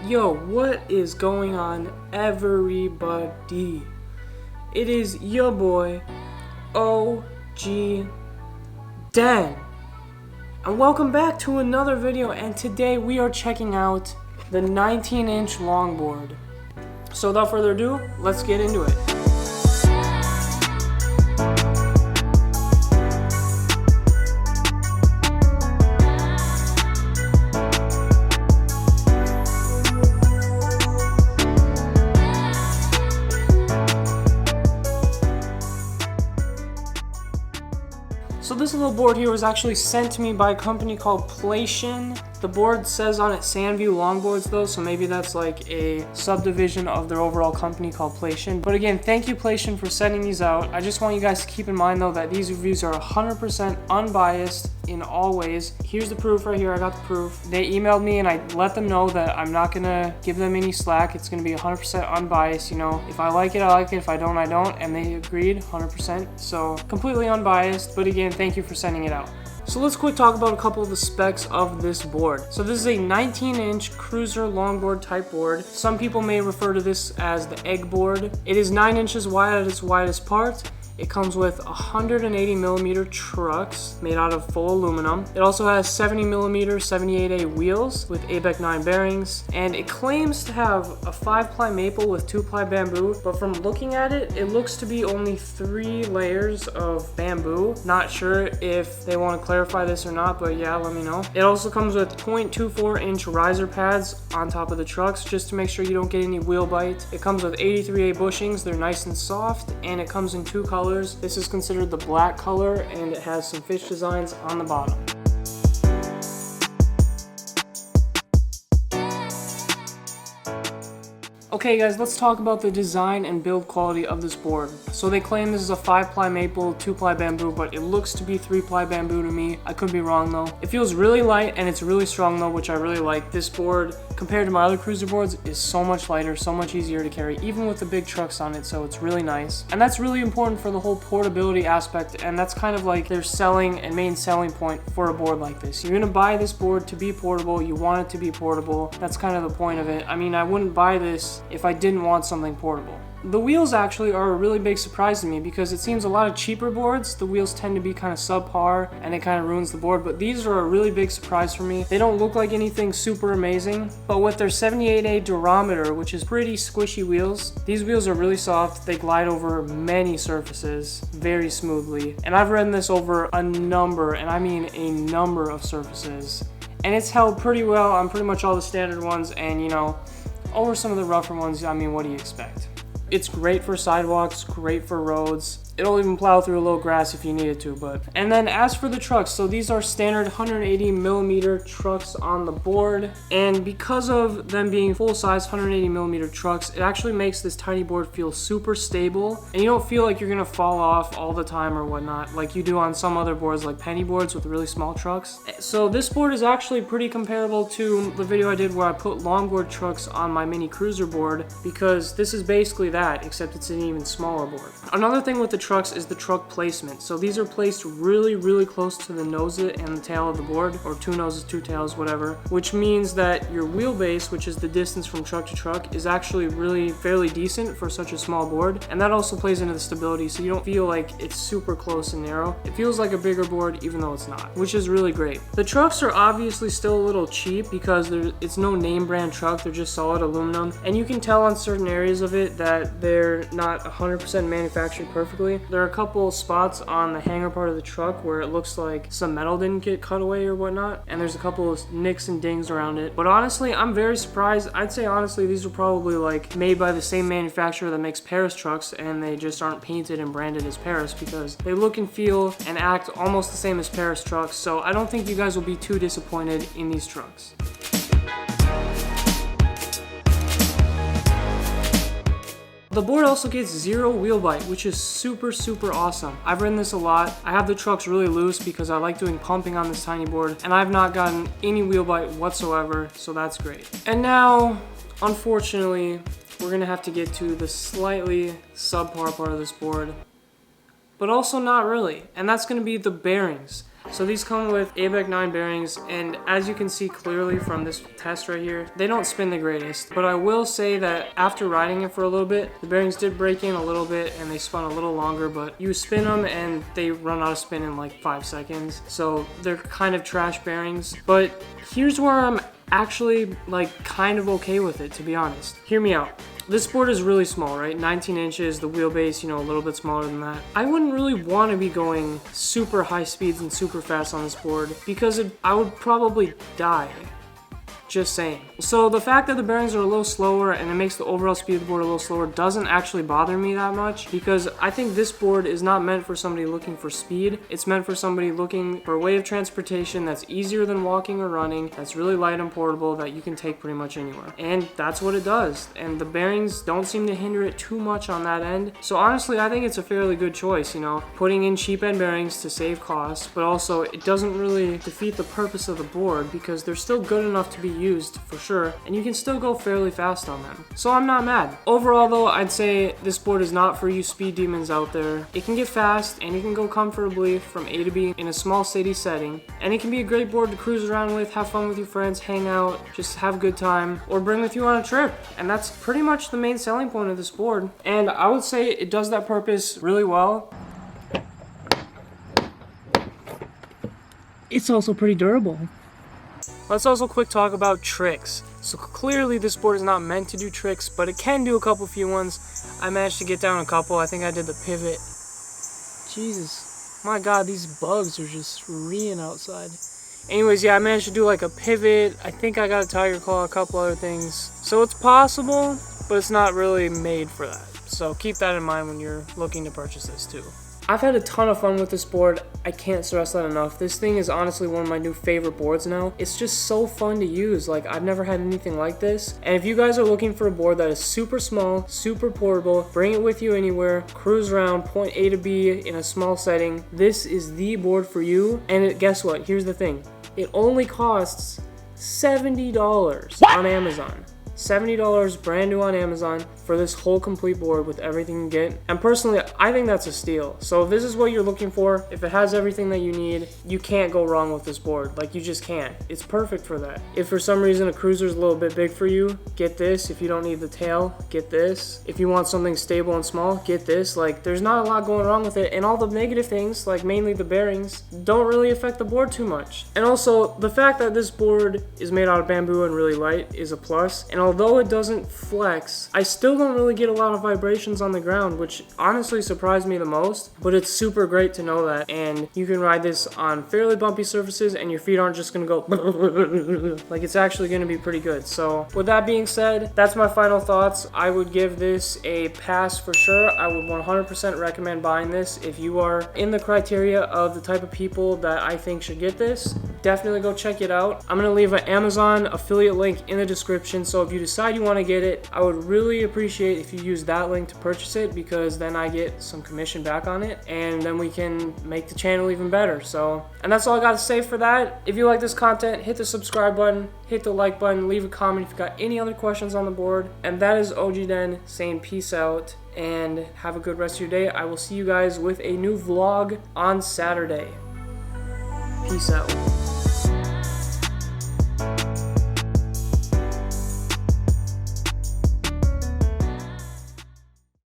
Yo, what is going on, everybody? It is your boy, OG Dan. And welcome back to another video, and today we are checking out the 19-inch longboard. So without further ado, let's get into it. So this little board here was actually sent to me by a company called Playsion. The board says on it SANVIEW Longboards though, so maybe that's like a subdivision of their overall company called Playsion. But again, thank you Playsion for sending these out. I just want you guys to keep in mind though that these reviews are 100% unbiased in all ways. Here's the proof right here, I got the proof. They emailed me and I let them know that I'm not gonna give them any slack. It's gonna be 100% unbiased, you know. If I like it, I like it. If I don't, I don't. And they agreed 100%. So completely unbiased, but again, thank you for sending it out. So let's quick talk about a couple of the specs of this board. So this is a 19-inch cruiser longboard type board. Some people may refer to this as the egg board. It is 9 inches wide at its widest part. It comes with 180mm trucks made out of full aluminum. It also has 70mm 78A wheels with ABEC 9 bearings, and it claims to have a 5-ply maple with 2-ply bamboo, but from looking at it, it looks to be only 3 layers of bamboo. Not sure if they want to clarify this or not, but yeah, let me know. It also comes with 0.24-inch riser pads on top of the trucks just to make sure you don't get any wheel bite. It comes with 83A bushings. They're nice and soft, and it comes in 2 colors. This is considered the black color, and it has some fish designs on the bottom. Okay guys, let's talk about the design and build quality of this board. So they claim this is a 5-ply maple, 2-ply bamboo, but it looks to be 3-ply bamboo to me. I could be wrong though. It feels really light and it's really strong though, which I really like. This board, compared to my other cruiser boards, is so much lighter, so much easier to carry, even with the big trucks on it, so it's really nice. And that's really important for the whole portability aspect, and that's kind of like their selling and main selling point for a board like this. You're gonna buy this board to be portable, you want it to be portable. That's kind of the point of it. I mean, I wouldn't buy this if I didn't want something portable. The wheels actually are a really big surprise to me because it seems a lot of cheaper boards, the wheels tend to be kind of subpar and it kind of ruins the board, but these are a really big surprise for me. They don't look like anything super amazing, but with their 78A durometer, which is pretty squishy wheels, these wheels are really soft. They glide over many surfaces very smoothly, and I've ridden this over a number, and I mean a number of surfaces, and it's held pretty well on pretty much all the standard ones, and you know, over some of the rougher ones, I mean, what do you expect? It's great for sidewalks, great for roads. It'll even plow through a little grass if you needed to, but. And then as for the trucks, so these are standard 180mm trucks on the board. And because of them being full-size 180mm trucks, it actually makes this tiny board feel super stable. And you don't feel like you're gonna fall off all the time or whatnot, like you do on some other boards like penny boards with really small trucks. So this board is actually pretty comparable to the video I did where I put longboard trucks on my mini cruiser board, because this is basically that, except it's an even smaller board. Another thing with the trucks is the truck placement. So these are placed really close to the nose and the tail of the board, or 2 noses, 2 tails, whatever, which means that your wheelbase, which is the distance from truck to truck, is actually really fairly decent for such a small board, and that also plays into the stability, so you don't feel like it's super close and narrow. It feels like a bigger board even though it's not, which is really great. The trucks are obviously still a little cheap because it's no name brand truck, they're just solid aluminum, and you can tell on certain areas of it that they're not 100% manufactured perfectly. There are a couple spots on the hanger part of the truck where it looks like some metal didn't get cut away or whatnot, and there's a couple of nicks and dings around it. But honestly, I'm very surprised. I'd say honestly these are probably like made by the same manufacturer that makes Paris trucks, and they just aren't painted and branded as Paris because they look and feel and act almost the same as Paris trucks. So I don't think you guys will be too disappointed in these trucks. The board also gets 0 wheel bite, which is super awesome. I've ridden this a lot. I have the trucks really loose because I like doing pumping on this tiny board, and I've not gotten any wheel bite whatsoever, so that's great. And now, unfortunately, we're gonna have to get to the slightly subpar part of this board, but also not really, and that's gonna be the bearings. So these come with ABEC 9 bearings, and as you can see clearly from this test right here, they don't spin the greatest. But I will say that after riding it for a little bit, the bearings did break in a little bit and they spun a little longer, but you spin them and they run out of spin in like 5 seconds. So they're kind of trash bearings. But here's where I'm actually like kind of okay with it, to be honest. Hear me out. This board is really small, right? 19 inches, the wheelbase, you know, a little bit smaller than that. I wouldn't really want to be going super high speeds and super fast on this board because I would probably die. Just saying. So the fact that the bearings are a little slower and it makes the overall speed of the board a little slower doesn't actually bother me that much, because I think this board is not meant for somebody looking for speed. It's meant for somebody looking for a way of transportation that's easier than walking or running, that's really light and portable, that you can take pretty much anywhere. And that's what it does. And the bearings don't seem to hinder it too much on that end. So honestly, I think it's a fairly good choice, you know, putting in cheap end bearings to save costs, but also it doesn't really defeat the purpose of the board because they're still good enough to be used for sure, and you can still go fairly fast on them. So I'm not mad. Overall though, I'd say this board is not for you speed demons out there. It can get fast and you can go comfortably from A to B in a small city setting, and it can be a great board to cruise around with, have fun with your friends, hang out, just have a good time, or bring with you on a trip. And that's pretty much the main selling point of this board, and I would say it does that purpose really well. It's also pretty durable. Let's also quick talk about tricks. So clearly this board is not meant to do tricks, but it can do a few ones. I managed to get down a couple. I think I did the pivot. Jesus, my God, these bugs are just reeing outside. Anyways, yeah, I managed to do like a pivot. I think I got a tiger claw, a couple other things. So it's possible, but it's not really made for that. So keep that in mind when you're looking to purchase this too. I've had a ton of fun with this board. I can't stress that enough. This thing is honestly one of my new favorite boards now. It's just so fun to use. Like, I've never had anything like this. And if you guys are looking for a board that is super small, super portable, bring it with you anywhere, cruise around point A to B in a small setting, this is the board for you. And guess what? Here's the thing. It only costs $70 on Amazon. $70 brand new on Amazon for this whole complete board with everything you get. And personally, I think that's a steal. So if this is what you're looking for, if it has everything that you need, you can't go wrong with this board. Like, you just can't. It's perfect for that. If for some reason a cruiser's a little bit big for you, get this. If you don't need the tail, get this. If you want something stable and small, get this. Like, there's not a lot going wrong with it. And all the negative things, like mainly the bearings, don't really affect the board too much. And also, the fact that this board is made out of bamboo and really light is a plus. And although it doesn't flex, I still don't really get a lot of vibrations on the ground, which honestly surprised me the most, but it's super great to know that. And you can ride this on fairly bumpy surfaces and your feet aren't just gonna go like, it's actually gonna be pretty good. So with that being said, that's my final thoughts. I would give this a pass for sure. I would 100% recommend buying this if you are in the criteria of the type of people that I think should get this. Definitely go check it out. I'm gonna leave an Amazon affiliate link in the description, so if you decide you want to get it, I would really appreciate if you use that link to purchase it, because then I get some commission back on it, and then we can make the channel even better. So, and that's all I got to say for that. If you like this content, hit the subscribe button, hit the like button, leave a comment if you got any other questions on the board. And that is OG Den saying peace out and have a good rest of your day. I will see you guys with a new vlog on Saturday. Peace out.